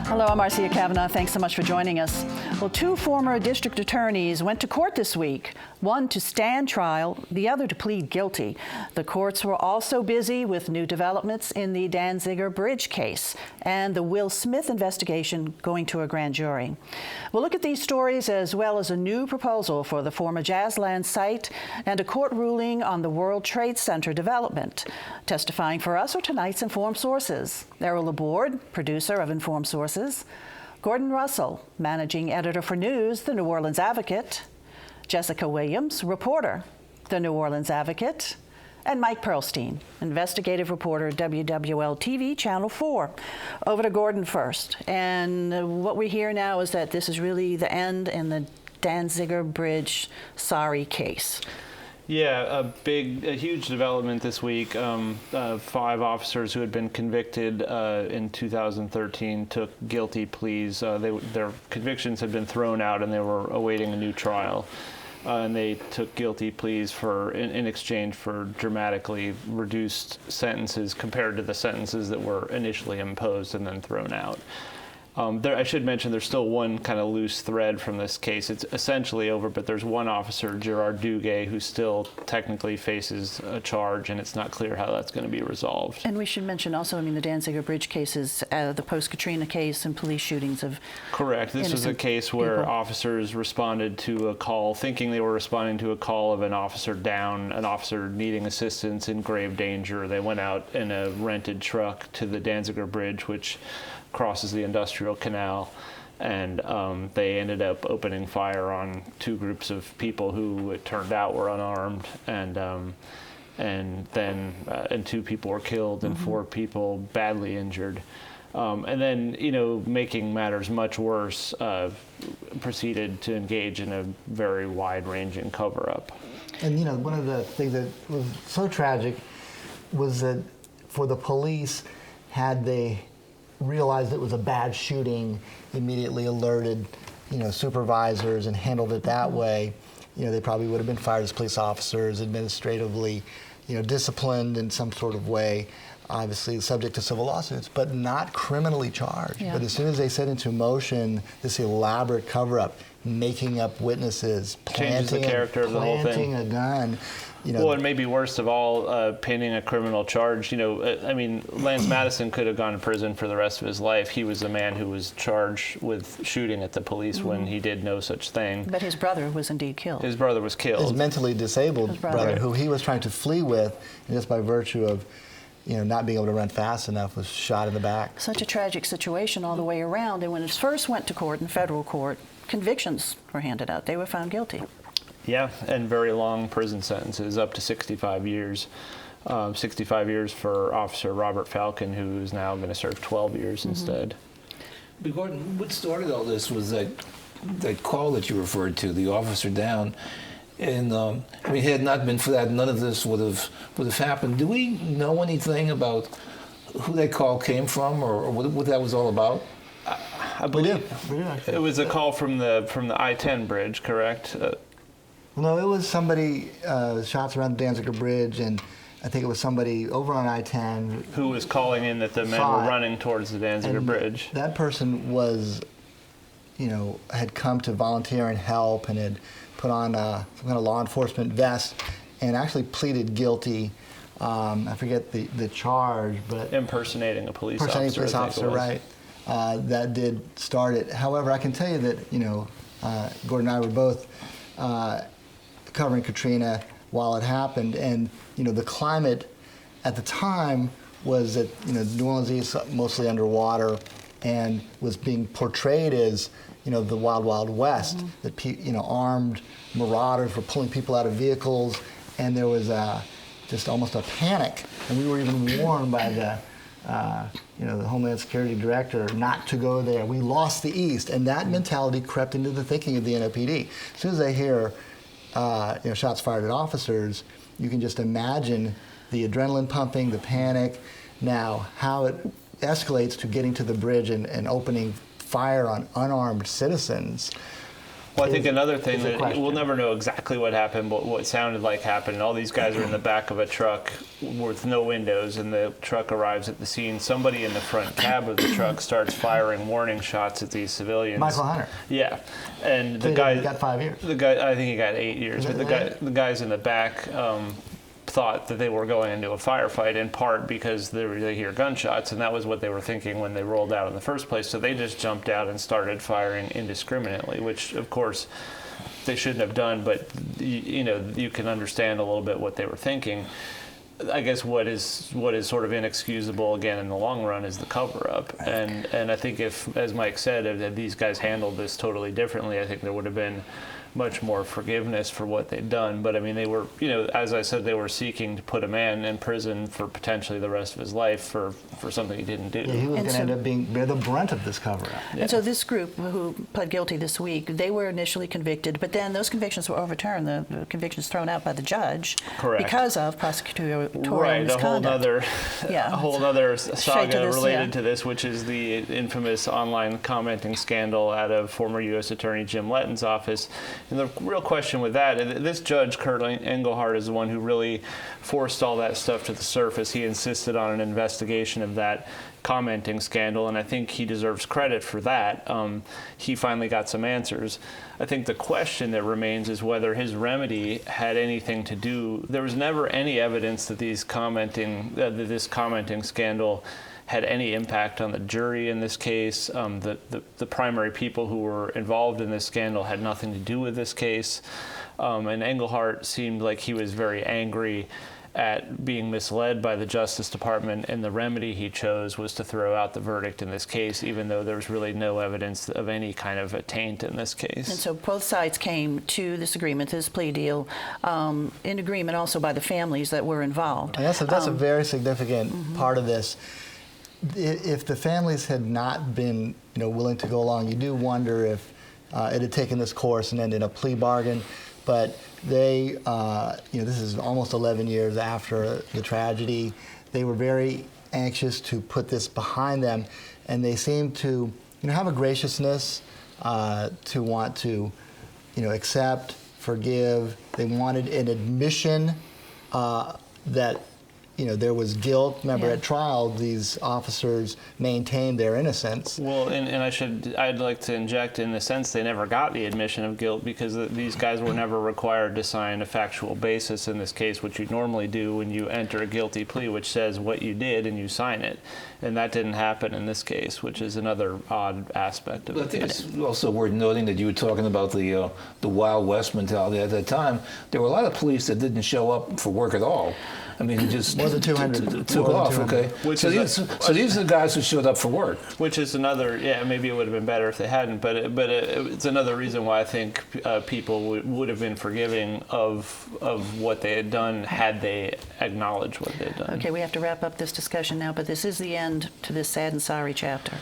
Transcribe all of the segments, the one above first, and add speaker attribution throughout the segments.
Speaker 1: Hello, I'm Marcia Kavanaugh. Thanks so much for joining us. Well, two former district attorneys went to court this week, one to stand trial, the other to plead guilty. The courts were also busy with new developments in the Danziger bridge case and the Will Smith investigation going to a grand jury. We'll look at these stories as well as a new proposal for the former Jazzland site and a court ruling on the World Trade Center development. Testifying for us are tonight's Informed Sources. Errol Laborde, producer of Informed Sources. Gordon Russell, managing editor for news, The New Orleans Advocate. Jessica Williams, reporter, The New Orleans Advocate. And Mike Perlstein, investigative reporter, WWL-TV, Channel 4. Over to Gordon first. And what we hear now is that this is really the end in the Danziger Bridge sorry case.
Speaker 2: Yeah, a huge development this week. 5 officers who had been convicted in 2013 took guilty pleas. Their convictions had been thrown out and they were awaiting a new trial. And they took guilty pleas in exchange for dramatically reduced sentences compared to the sentences that were initially imposed and then thrown out. I should mention there's still one kind of loose thread from this case. It's essentially over, but there's one officer, Gerard Duguay, who still technically faces a charge, and it's not clear how that's going to be resolved.
Speaker 1: And we should mention also, the Danziger Bridge cases, the post-Katrina case and police shootings of
Speaker 2: Correct. This was a case where officers responded to a call, thinking they were responding to a call of an officer down, an officer needing assistance in grave danger. They went out in a rented truck to the Danziger Bridge, which crosses the Industrial Canal, and they ended up opening fire on 2 groups of people who it turned out were unarmed, and 2 people were killed and 4 people badly injured. And then, making matters much worse, proceeded to engage in a very wide-ranging cover-up.
Speaker 3: And one of the things that was so tragic was that for the police, had they realized it was a bad shooting, immediately alerted, supervisors and handled it that way, they probably would have been fired as police officers, administratively, disciplined in some sort of way, obviously subject to civil lawsuits, but not criminally charged.
Speaker 1: Yeah.
Speaker 3: But as soon as they set into motion this elaborate cover-up, making up witnesses,
Speaker 2: changes the character of the whole thing.
Speaker 3: Planting a gun.
Speaker 2: Well, and maybe worst of all, pinning a criminal charge. Lance Madison could have gone to prison for the rest of his life. He was the man who was charged with shooting at the police when he did no such thing.
Speaker 1: But his brother was indeed killed.
Speaker 2: His brother was killed.
Speaker 3: His mentally disabled brother, who he was trying to flee with, and just by virtue of not being able to run fast enough, was shot in the back.
Speaker 1: Such a tragic situation all the way around. And when it first went to court, in federal court, convictions were handed out. They were found guilty.
Speaker 2: Yeah, and very long prison sentences, up to 65 years. 65 years for Officer Robert Falcon, who is now going to serve 12 years instead.
Speaker 4: But Gordon, what started all this was that call that you referred to, the officer down. And had it not been for that, none of this would have happened. Do we know anything about who that call came from, or what that was all about?
Speaker 2: I believe it was a call from the I-10 bridge, correct?
Speaker 3: No, it was somebody, shots around the Danziger Bridge, and I think it was somebody over on I-10.
Speaker 2: Who was calling in that the men were running towards the Danziger Bridge.
Speaker 3: That person was, had come to volunteer and help and had put on some kind of law enforcement vest and actually pleaded guilty. I forget the charge, but...
Speaker 2: Impersonating a police officer.
Speaker 3: Impersonating a police officer, right. That did start it. However, I can tell you that, Gordon and I were both covering Katrina while it happened, and the climate at the time was that New Orleans East mostly underwater and was being portrayed as the Wild Wild West. That armed marauders were pulling people out of vehicles, and there was just almost a panic. And we were even warned by the Homeland Security Director not to go there. We lost the East, and that mentality crept into the thinking of the NOPD. As soon as they hear shots fired at officers, you can just imagine the adrenaline pumping, the panic. Now, how it escalates to getting to the bridge and opening fire on unarmed citizens.
Speaker 2: Well, I think another thing
Speaker 3: is a
Speaker 2: that
Speaker 3: question.
Speaker 2: we'll never know exactly what happened, but what sounded like happened. And all these guys are in the back of a truck with no windows, and the truck arrives at the scene. Somebody in the front cab of the truck starts firing warning shots at these civilians.
Speaker 3: Michael Hunter.
Speaker 2: Yeah, and the
Speaker 3: He
Speaker 2: guy
Speaker 3: got 5 years.
Speaker 2: The guy, I think he got 8 years, but the guys in the back thought that they were going into a firefight in part because they hear gunshots, and that was what they were thinking when they rolled out in the first place. So they just jumped out and started firing indiscriminately, which of course they shouldn't have done, but you can understand a little bit what they were thinking. I guess what is sort of inexcusable again in the long run is the cover-up, and I think if, as Mike said, if these guys handled this totally differently, I think there would have been much more forgiveness for what they'd done. But I mean, they were, as I said, they were seeking to put a man in prison for potentially the rest of his life for something he didn't do.
Speaker 3: Yeah, he was
Speaker 1: And
Speaker 3: going to
Speaker 1: so-
Speaker 3: end up bear the brunt of this cover-up.
Speaker 2: Yeah.
Speaker 1: And so this group who pled guilty this week, they were initially convicted, but then those convictions were overturned. The convictions thrown out by the judge
Speaker 2: Correct.
Speaker 1: because of prosecutorial
Speaker 2: Right,
Speaker 1: misconduct.
Speaker 2: a whole other saga
Speaker 1: to this,
Speaker 2: related
Speaker 1: yeah.
Speaker 2: to this, which is the infamous online commenting scandal out of former U.S. Attorney Jim Letton's office. And the real question with that, this judge, Kurt Engelhardt, is the one who really forced all that stuff to the surface. He insisted on an investigation of that commenting scandal, and I think he deserves credit for that. He finally got some answers. I think the question that remains is whether his remedy had anything to do. There was never any evidence that this commenting scandal had any impact on the jury in this case. The primary people who were involved in this scandal had nothing to do with this case. And Engelhardt seemed like he was very angry at being misled by the Justice Department, and the remedy he chose was to throw out the verdict in this case, even though there was really no evidence of any kind of a taint in this case.
Speaker 1: And so both sides came to this agreement, this plea deal, in agreement also by the families that were involved.
Speaker 3: And that's a very significant part of this. If the families had not been, willing to go along, you do wonder if it had taken this course and ended in a plea bargain. But they, this is almost 11 years after the tragedy. They were very anxious to put this behind them, and they seemed to, have a graciousness to want to, accept, forgive. They wanted an admission that there was guilt. Remember,
Speaker 1: Yeah.
Speaker 3: at trial, these officers maintained their innocence.
Speaker 2: Well, and I'd like to inject, in a sense, they never got the admission of guilt because these guys were never required to sign a factual basis in this case, which you normally do when you enter a guilty plea, which says what you did and you sign it. And that didn't happen in this case, which is another odd aspect of
Speaker 4: But I
Speaker 2: the
Speaker 4: think
Speaker 2: case.
Speaker 4: it's also worth noting that you were talking about the Wild West mentality at that time. There were a lot of police that didn't show up for work at all. I mean, it just
Speaker 3: More than 200.
Speaker 4: took
Speaker 3: More than
Speaker 4: off.
Speaker 3: 200.
Speaker 4: Okay, so these are the guys who showed up for work.
Speaker 2: Which is another, maybe it would have been better if they hadn't, but it's another reason why I think people would have been forgiving of what they had done had they acknowledged what they had done.
Speaker 1: Okay, we have to wrap up this discussion now, but this is the end to this sad and sorry chapter.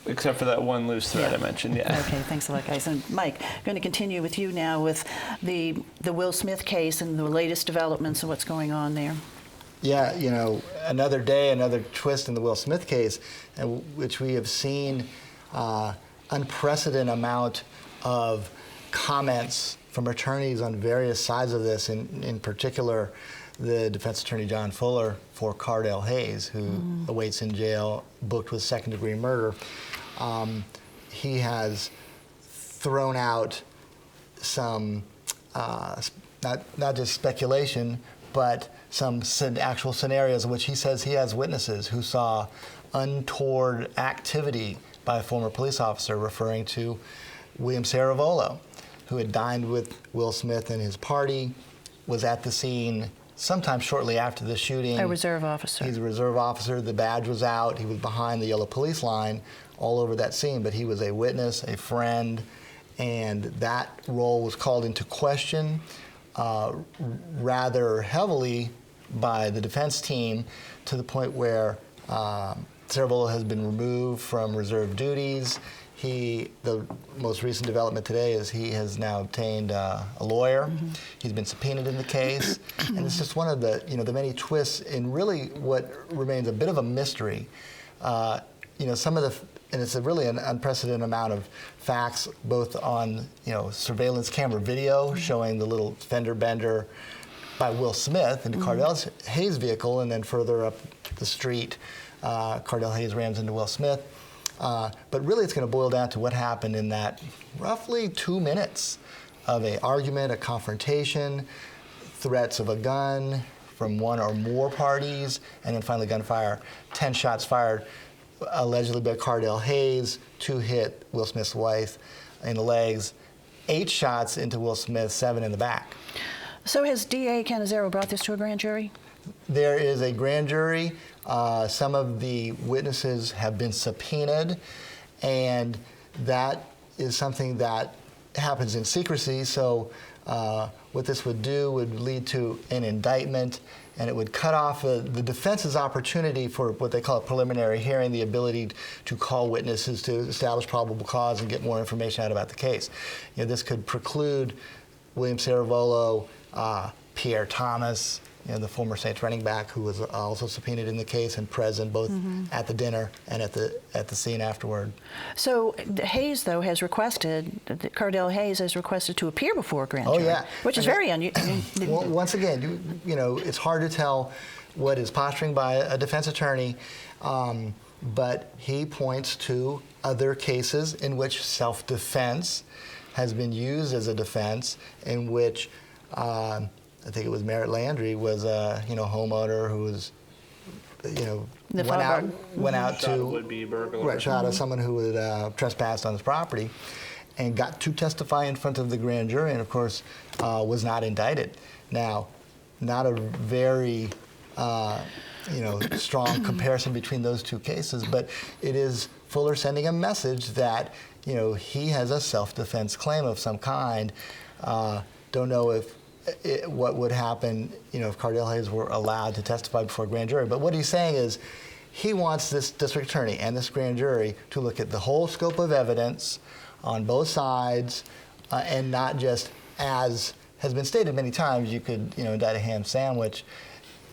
Speaker 2: Except for that one loose thread
Speaker 1: Yeah.
Speaker 2: I mentioned, yeah.
Speaker 1: Okay, thanks a lot, guys. And Mike, I'm going to continue with you now with the Will Smith case and the latest developments and what's going on there.
Speaker 3: Yeah, another day, another twist in the Will Smith case, which we have seen unprecedented amount of comments from attorneys on various sides of this, in particular the defense attorney John Fuller for Cardell Hayes, who awaits in jail, booked with second-degree murder. He has thrown out some, not just speculation, but some actual scenarios in which he says he has witnesses who saw untoward activity by a former police officer, referring to William Saravolo, who had dined with Will Smith and his party, was at the scene sometime shortly after the shooting.
Speaker 1: A reserve officer.
Speaker 3: He's a reserve officer. The badge was out. He was behind the yellow police line all over that scene, but he was a witness, a friend, and that role was called into question rather heavily by the defense team, to the point where Saravolo has been removed from reserve duties. The most recent development today is he has now obtained a lawyer. He's been subpoenaed in the case, and it's just one of the the many twists in really what remains a bit of a mystery. some of the, and it's really an unprecedented amount of facts, both on, surveillance camera video showing the little fender bender by Will Smith into Cardell Hayes' vehicle, and then further up the street, Cardell Hayes rams into Will Smith. But really it's going to boil down to what happened in that roughly 2 minutes of an argument, a confrontation, threats of a gun from one or more parties, and then finally gunfire. 10 shots fired, allegedly by Cardell Hayes. 2 hit Will Smith's wife in the legs. 8 shots into Will Smith, 7 in the back.
Speaker 1: So has DA Cannizzaro brought this to a grand jury?
Speaker 3: There is a grand jury. Some of the witnesses have been subpoenaed, and that is something that happens in secrecy. So what this would do would lead to an indictment, and it would cut off the defense's opportunity for what they call a preliminary hearing, the ability to call witnesses to establish probable cause and get more information out about the case. This could preclude William Saravolo, Pierre Thomas, the former Saints running back, who was also subpoenaed in the case and present both at the dinner and at the scene afterward.
Speaker 1: So Hayes, though, has requested, Cardell Hayes has requested to appear before a grand jury.
Speaker 3: Oh, yeah.
Speaker 1: Which is very unusual.
Speaker 3: Well, once again, it's hard to tell what is posturing by a defense attorney, but he points to other cases in which self-defense has been used as a defense, in which I think it was Merritt Landry was a homeowner who was went out
Speaker 2: Shot a
Speaker 3: to
Speaker 2: would-be burglar.
Speaker 3: shot at someone who had trespassed on his property, and got to testify in front of the grand jury, and of course was not indicted. Now, not a very strong comparison between those two cases, but it is Fuller sending a message that he has a self-defense claim of some kind. Don't know if what would happen, if Cardell Hayes were allowed to testify before a grand jury. But what he's saying is he wants this district attorney and this grand jury to look at the whole scope of evidence on both sides, and not just, as has been stated many times, you could indict a ham sandwich.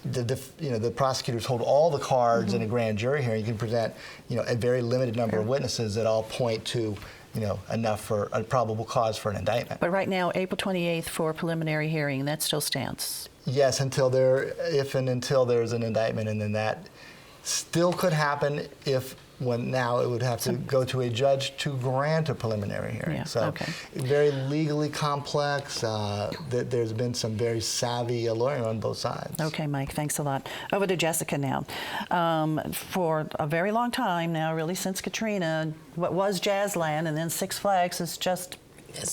Speaker 3: The prosecutors hold all the cards in a grand jury hearing. You can present a very limited number of witnesses that all point to enough for a probable cause for an indictment.
Speaker 1: But right now, April 28th for a preliminary hearing, that still stands.
Speaker 3: Yes, until there's an indictment, and then that still could happen now it would have to go to a judge to grant a preliminary hearing.
Speaker 1: Yeah,
Speaker 3: so
Speaker 1: okay. Very
Speaker 3: legally complex. There's been some very savvy lawyering on both sides.
Speaker 1: Okay, Mike, thanks a lot. Over to Jessica now. For a very long time now, really since Katrina, what was Jazzland and then Six Flags has just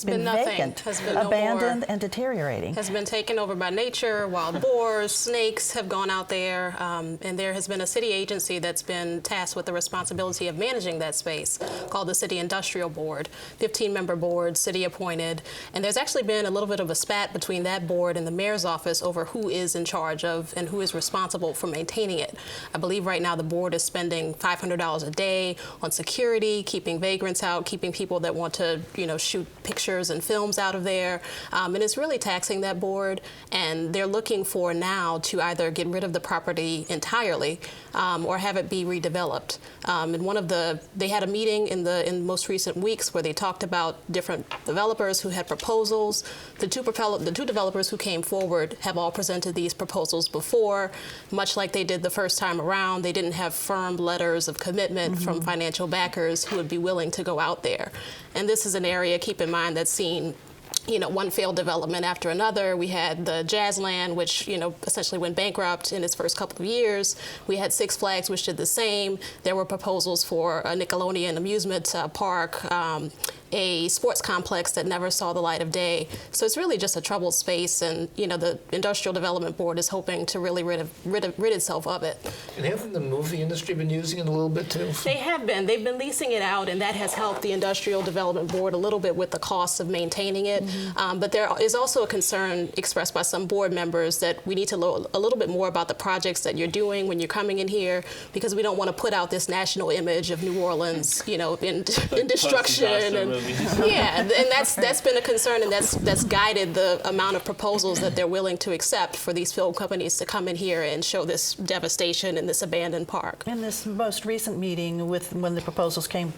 Speaker 1: been
Speaker 5: nothing.
Speaker 1: vacant,
Speaker 5: Has been
Speaker 1: abandoned,
Speaker 5: no
Speaker 1: and deteriorating.
Speaker 5: Has been taken over by nature. Wild boars, snakes have gone out there, and there has been a city agency that's been tasked with the responsibility of managing that space, called the City Industrial Board. 15-member board, city appointed, and there's actually been a little bit of a spat between that board and the mayor's office over who is in charge of and who is responsible for maintaining it. I believe right now the board is spending $500 a day on security, keeping vagrants out, keeping people that want to, shoot pictures and films out of there, and it's really taxing that board, and they're looking for now to either get rid of the property entirely or have it be redeveloped. And they had a meeting in most recent weeks where they talked about different developers who had proposals. The two developers who came forward have all presented these proposals before. Much like they did the first time around, they didn't have firm letters of commitment from financial backers who would be willing to go out there. And this is an area, keep in mind, that's seen one failed development after another. We had the Jazzland, which, essentially went bankrupt in its first couple of years. We had Six Flags, which did the same. There were proposals for a Nickelodeon amusement park, a sports complex that never saw the light of day. So it's really just a troubled space, and the Industrial Development Board is hoping to really rid itself of it.
Speaker 4: And haven't the movie industry been using it a little bit too?
Speaker 5: They have been. They've been leasing it out, and that has helped the Industrial Development Board a little bit with the cost of maintaining it. But there is also a concern expressed by some board members that we need to learn a little bit more about the projects that you're doing when you're coming in here, because we don't want to put out this national image of New Orleans, you know, in destruction. And yeah, and that's been a concern, and that's guided the amount of proposals that they're willing to accept for these film companies to come in here and show this devastation in this abandoned park.
Speaker 1: In this most recent meeting, when the proposals came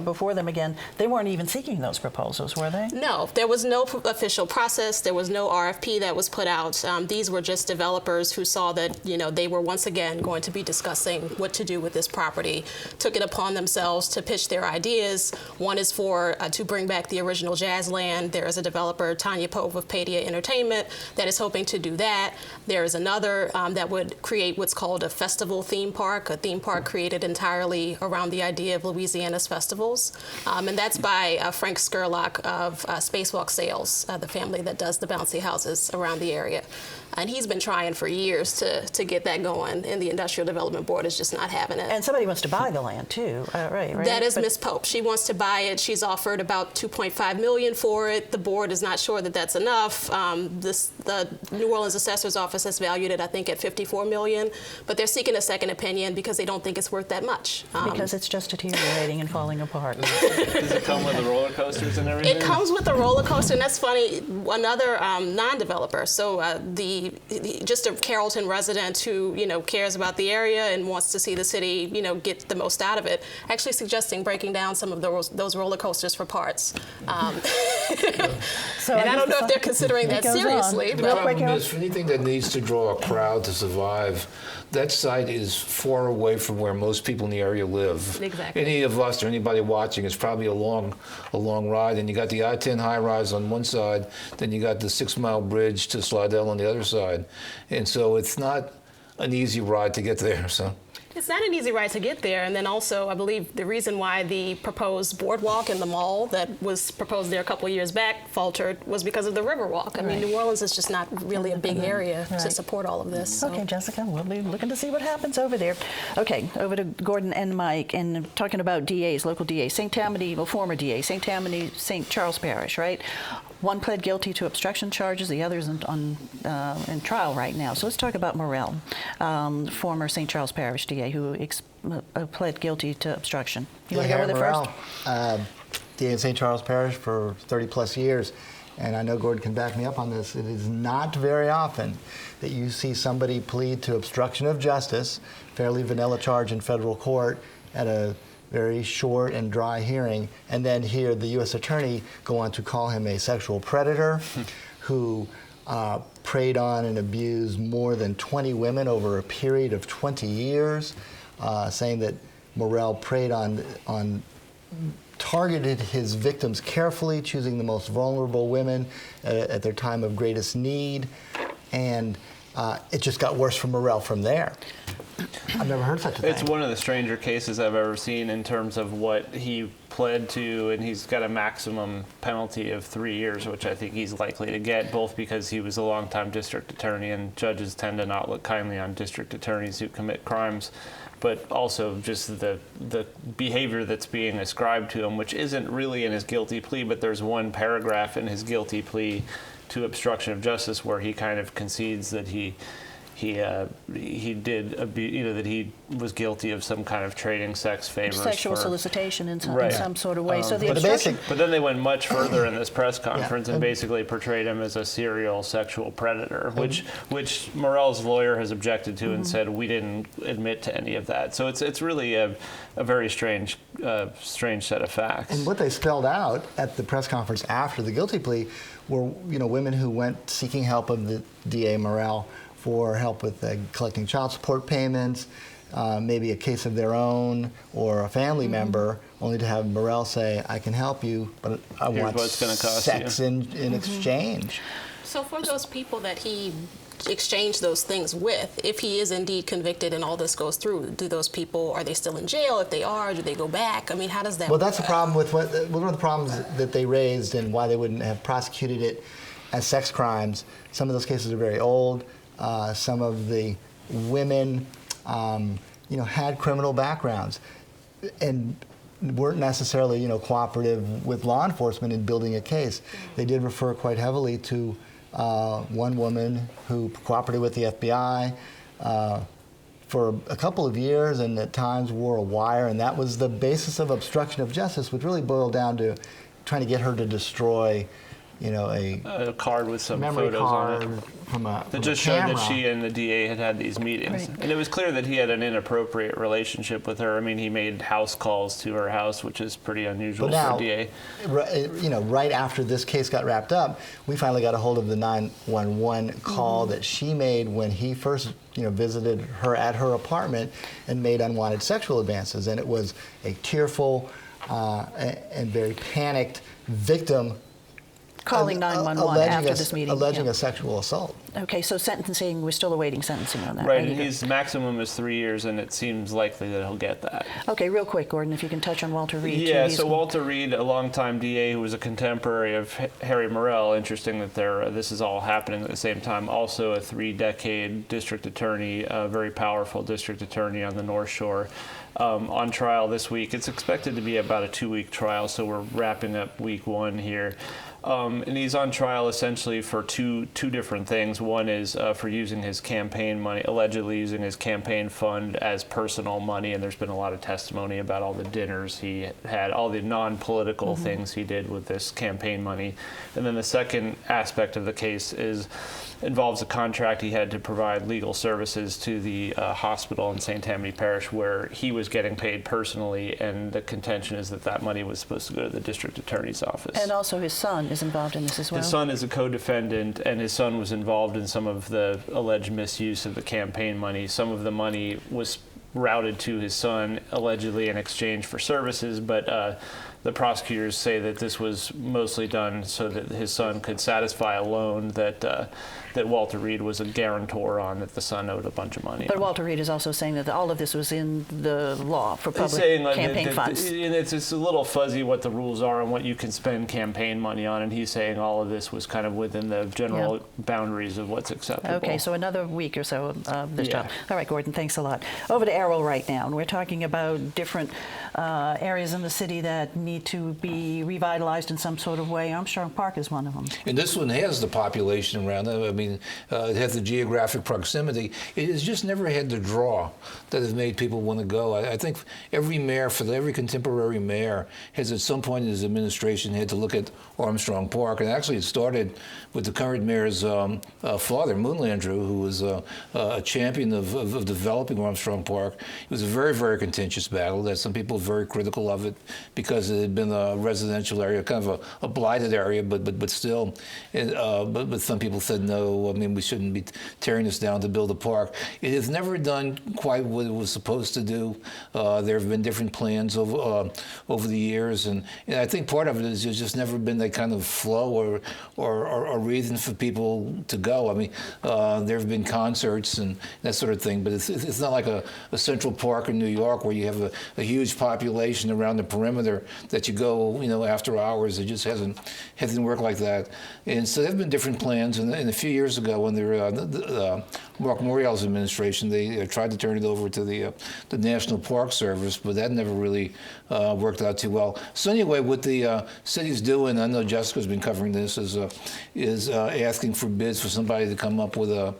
Speaker 1: before them again, they weren't even seeking those proposals, were they?
Speaker 5: No, there was no official process. There was no RFP that was put out. These were just developers who saw that, you know, they were once again going to be discussing what to do with this property, took it upon themselves to pitch their ideas. One is to bring back the original Jazzland. There is a developer, Tanya Pope of Padia Entertainment, that is hoping to do that. There is another that would create what's called a festival theme park, a theme park created entirely around the idea of Louisiana's festivals. And that's by Frank Skurlock of Spacewalk Sales, the family that does the bouncy houses around the area. And he's been trying for years to get that going, and the Industrial Development Board is just not having it.
Speaker 1: And somebody wants to buy the land too, right?
Speaker 5: That is Miss Pope. She wants to buy it. She's offered about $2.5 million for it. The board is not sure that that's enough. The New Orleans Assessor's Office has valued it, I think, at $54 million, but they're seeking a second opinion because they don't think it's worth that much.
Speaker 1: Because it's just deteriorating and falling apart.
Speaker 2: Does it come with the roller coasters and everything?
Speaker 5: It comes with the roller coaster, and that's funny. Another non-developer, so just a Carrollton resident who, you know, cares about the area and wants to see the city, you know, get the most out of it, actually suggesting breaking down some of those roller coasters for parts.
Speaker 1: So
Speaker 5: and I don't know if they're considering that seriously.
Speaker 4: The problem is, for anything that needs to draw a crowd to survive, that site is far away from where most people in the area live.
Speaker 5: Exactly.
Speaker 4: Any of us or anybody watching, it's probably a long ride. And you got the I-10 high-rise on one side, then you got the 6 Mile Bridge to Slidell on the other side. And so it's not an easy ride to get there. So.
Speaker 5: It's not an easy ride to get there, and then also I believe the reason why the proposed boardwalk in the mall that was proposed there a couple of years back faltered was because of the Riverwalk. I mean, New Orleans is just not really a big area to support all of this. So.
Speaker 1: Okay, Jessica, we'll be looking to see what happens over there. Okay, over to Gordon and Mike, and talking about DAs, local DAs, St. Tammany, well, former DA, St. Tammany, St. Charles Parish, right? One pled guilty to obstruction charges, the other's in trial right now. So let's talk about Morrell, former St. Charles Parish DA, who pled guilty to obstruction. You want to go with it
Speaker 3: Morrell,
Speaker 1: first?
Speaker 3: DA in St. Charles Parish for 30 plus years, and I know Gordon can back me up on this. It is not very often that you see somebody plead to obstruction of justice, fairly vanilla charge in federal court, at a very short and dry hearing, and then hear the U.S. attorney go on to call him a sexual predator who preyed on and abused more than 20 women over a period of 20 years, saying that Morrell preyed on targeted his victims carefully, choosing the most vulnerable women at their time of greatest need, and it just got worse for Morrell from there. I've never heard such a thing.
Speaker 2: It's one of the stranger cases I've ever seen in terms of what he pled to, and he's got a maximum penalty of 3 years, which I think he's likely to get, both because he was a longtime district attorney, and judges tend to not look kindly on district attorneys who commit crimes, but also just the behavior that's being ascribed to him, which isn't really in his guilty plea, but there's one paragraph in his guilty plea to obstruction of justice where he kind of concedes that he did, that he was guilty of some kind of trading sex favors.
Speaker 1: Sexual solicitation in some sort of way. So the
Speaker 2: but then they went much further in this press conference and basically portrayed him as a serial sexual predator, which Morrell's lawyer has objected to and said we didn't admit to any of that. So it's really a very strange set of facts.
Speaker 3: And what they spelled out at the press conference after the guilty plea were women who went seeking help of the DA Morrell for help with collecting child support payments, maybe a case of their own or a family member, only to have Morrell say, I can help you, but I want sex in exchange.
Speaker 5: So for those people that he exchanged those things with, if he is indeed convicted and all this goes through, do those people, are they still in jail? If they are, do they go back? I mean, how does that work?
Speaker 3: Well, that's the problem with one of the problems that they raised and why they wouldn't have prosecuted it as sex crimes. Some of those cases are very old. Some of the women, had criminal backgrounds, and weren't necessarily, cooperative with law enforcement in building a case. They did refer quite heavily to one woman who cooperated with the FBI for a couple of years and at times wore a wire, and that was the basis of obstruction of justice, which really boiled down to trying to get her to destroy,
Speaker 2: a card with some
Speaker 3: memory
Speaker 2: photos
Speaker 3: card
Speaker 2: on it.
Speaker 3: that
Speaker 2: Just showed that she and the DA had these meetings.
Speaker 1: Right.
Speaker 2: And it was clear that he had an inappropriate relationship with her. I mean, he made house calls to her house, which is pretty unusual
Speaker 3: But now,
Speaker 2: for a DA.
Speaker 3: right after this case got wrapped up, we finally got a hold of the 911 call that she made when he first, visited her at her apartment and made unwanted sexual advances. And it was a tearful and very panicked victim
Speaker 1: Calling 911 after this meeting.
Speaker 3: Alleging
Speaker 1: Yeah.
Speaker 3: a sexual assault.
Speaker 1: Okay, so sentencing, we're still awaiting sentencing on that.
Speaker 2: Right, and his maximum is 3 years, and it seems likely that he'll get that.
Speaker 1: Okay, real quick, Gordon, if you can touch on Walter Reed.
Speaker 2: Yeah,
Speaker 1: too.
Speaker 2: so Walter Reed, a longtime DA who was a contemporary of Harry Morrell, interesting that this is all happening at the same time, also a 3-decade district attorney, a very powerful district attorney on the North Shore, on trial this week. It's expected to be about a 2-week trial, so we're wrapping up week 1 here. And he's on trial essentially for two different things. One is for using his campaign money, allegedly using his campaign fund as personal money, and there's been a lot of testimony about all the dinners he had, all the non-political things he did with this campaign money. And then the second aspect of the case involves a contract he had to provide legal services to the hospital in St. Tammany Parish where he was getting paid personally, and the contention is that money was supposed to go to the district attorney's office.
Speaker 1: And also his son is involved in this as well.
Speaker 2: His son is a co-defendant, and his son was involved in some of the alleged misuse of the campaign money. Some of the money was routed to his son, allegedly in exchange for services, but the prosecutors say that this was mostly done so that his son could satisfy a loan that Walter Reed was a guarantor on, that the son owed a bunch of money.
Speaker 1: But Walter Reed is also saying that all of this was in the law for public campaign funds.
Speaker 2: And it's a little fuzzy what the rules are and what you can spend campaign money on, and he's saying all of this was kind of within the general boundaries of what's acceptable.
Speaker 1: Okay, so another week or so of this
Speaker 2: Yeah.
Speaker 1: job. All right, Gordon, thanks a lot. Over to Errol right now, and we're talking about different areas in the city that need to be revitalized in some sort of way. Armstrong Park is one of them.
Speaker 4: And this one has the population around it. I mean, it has the geographic proximity. It has just never had the draw that has made people want to go. I think every mayor, every contemporary mayor, has at some point in his administration had to look at Armstrong Park. And actually it started with the current mayor's father, Moon Landrieu, who was a champion of developing Armstrong Park. It was a very, very contentious battle that some people were very critical of it because it had been a residential area, kind of a blighted area, but still. But some people said, no, I mean, we shouldn't be tearing this down to build a park. It has never done quite what it was supposed to do. There have been different plans over the years, and I think part of it is there's just never been that kind of flow or reason for people to go. I mean, there have been concerts and that sort of thing, but it's not like a Central Park in New York where you have a huge population around the perimeter that you go, after hours. It just hasn't worked like that. And so there have been different plans. And a few years ago, when Mark Morial's administration, they tried to turn it over to the National Park Service, but that never really worked out too well. So anyway, what the city's doing, I know Jessica's been covering this, is asking for bids for somebody to come up with a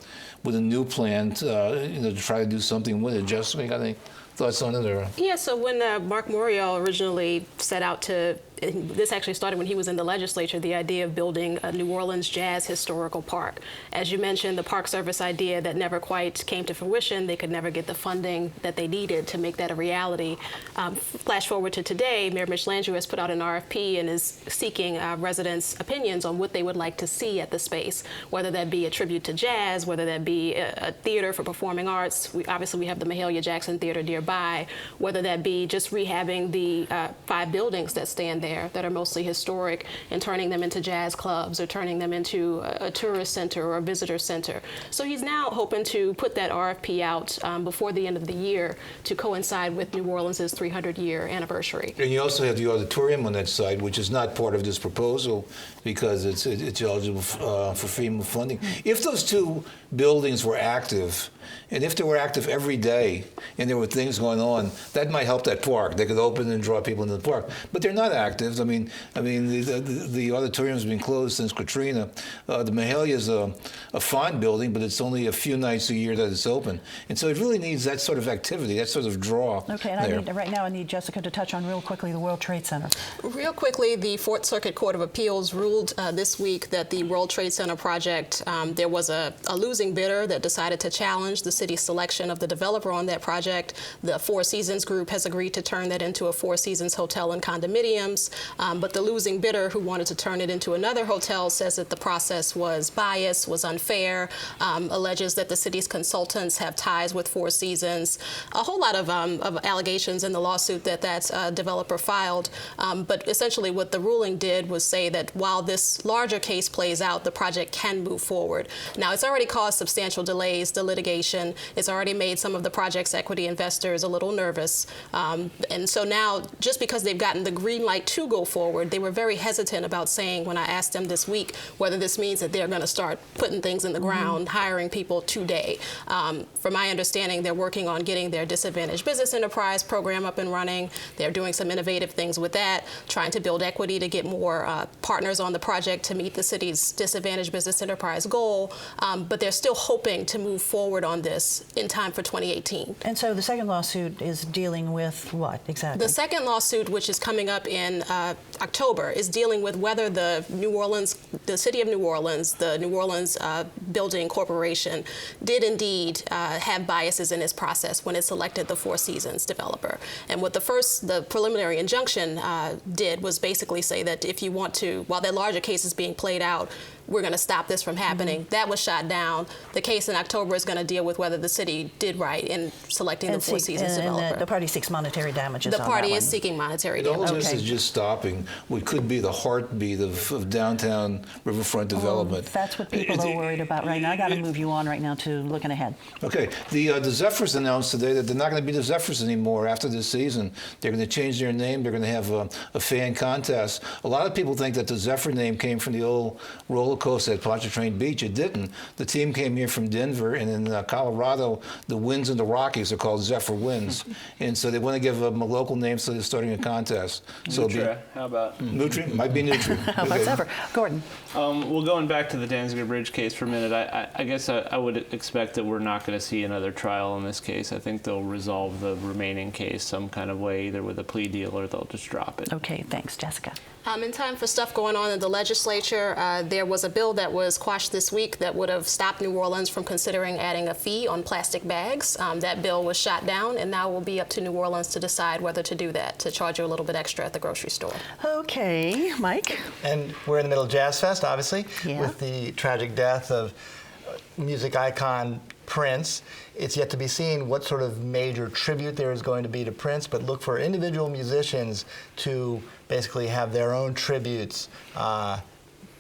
Speaker 4: new plan to try to do something with it. Jessica, you got any thoughts on it? Or?
Speaker 5: Yeah, so when Mark Morial originally set out to, this actually started when he was in the legislature, the idea of building a New Orleans jazz historical park. As you mentioned, the Park Service idea that never quite came to fruition. They could never get the funding that they needed to make that a reality. Flash forward to today, Mayor Mitch Landrieu has put out an RFP and is seeking residents' opinions on what they would like to see at the space, whether that be a tribute to jazz, whether that be a theater for performing arts. Obviously, we have the Mahalia Jackson Theater nearby, whether that be just rehabbing the 5 buildings that stand there that are mostly historic and turning them into jazz clubs or turning them into a tourist center or a visitor center. So he's now hoping to put that RFP out before the end of the year to coincide with New Orleans' 300-year anniversary.
Speaker 4: And you also have the auditorium on that site, which is not part of this proposal because it's eligible for FEMA funding. If those 2 buildings were active And if they were active every day and there were things going on, that might help that park. They could open and draw people into the park. But they're not active. I mean, the auditorium's been closed since Katrina. The Mahalia is a fine building, but it's only a few nights a year that it's open. And so it really needs that sort of activity, that sort of draw.
Speaker 1: Okay, and right now I need Jessica to touch on real quickly the World Trade Center.
Speaker 5: Real quickly, the Fourth Circuit Court of Appeals ruled this week that the World Trade Center project, there was a losing bidder that decided to challenge the city's selection of the developer on that project. The Four Seasons Group has agreed to turn that into a Four Seasons hotel and condominiums, but the losing bidder who wanted to turn it into another hotel says that the process was biased, was unfair, alleges that the city's consultants have ties with Four Seasons. A whole lot of allegations in the lawsuit that developer filed, but essentially what the ruling did was say that while this larger case plays out, the project can move forward. Now, it's already caused substantial delays, the litigation. It's already made some of the project's equity investors a little nervous. And so now, just because they've gotten the green light to go forward, they were very hesitant about saying, when I asked them this week, whether this means that they're going to start putting things in the ground, hiring people today. From my understanding, they're working on getting their disadvantaged business enterprise program up and running. They're doing some innovative things with that, trying to build equity to get more partners on the project to meet the city's disadvantaged business enterprise goal. But they're still hoping to move forward on this in time for 2018.
Speaker 1: And so the second lawsuit is dealing with what exactly?
Speaker 5: The second lawsuit, which is coming up in October, is dealing with whether the City of New Orleans, the New Orleans Building Corporation, did indeed have biases in its process when it selected the Four Seasons developer. And what the preliminary injunction did was basically say that if you want to, while that larger case is being played out, we're going to stop this from happening. That was shot down. The case in October is going to deal with whether the city did right in selecting the Four Seasons developer.
Speaker 1: And the party seeks monetary damages on that one.
Speaker 5: The party is seeking monetary damages.
Speaker 4: All this is just stopping what could be the heartbeat of downtown riverfront development.
Speaker 1: That's what people are worried about right now. I got to move you on right now to looking ahead.
Speaker 4: Okay. The Zephyrs announced today that they're not going to be the Zephyrs anymore after this season. They're going to change their name. They're going to have a fan contest. A lot of people think that the Zephyr name came from the old roller coaster at Pontchartrain Beach. It didn't. The team came here from Denver, and in Colorado, the winds in the Rockies are called Zephyr Winds. And so they want to give them a local name, so they're starting a contest.
Speaker 2: Nutra, how about?
Speaker 4: Nutra? Might be Nutra.
Speaker 1: How about Zephyr? Gordon.
Speaker 2: Well, going back to the Danziger Bridge case for a minute, I guess I would expect that we're not going to see another trial in this case. I think they'll resolve the remaining case some kind of way, either with a plea deal or they'll just drop it.
Speaker 1: Okay, thanks, Jessica.
Speaker 5: In time for stuff going on in the legislature, there was a bill that was quashed this week that would have stopped New Orleans from considering adding a fee on plastic bags. That bill was shot down, and now it will be up to New Orleans to decide whether to do that, to charge you a little bit extra at the grocery store.
Speaker 1: Okay, Mike.
Speaker 3: And we're in the middle of Jazz Fest, obviously,
Speaker 1: Yeah.
Speaker 3: with the tragic death of music icon Prince. It's yet to be seen what sort of major tribute there is going to be to Prince, but look for individual musicians to basically have their own tributes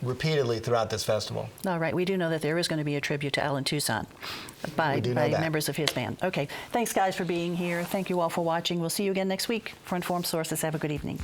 Speaker 3: repeatedly throughout this festival.
Speaker 1: All right, we do know that there is going to be a tribute to Alan Toussaint by members of his band. Okay, thanks guys for being here. Thank you all for watching. We'll see you again next week for Informed Sources. Have a good evening.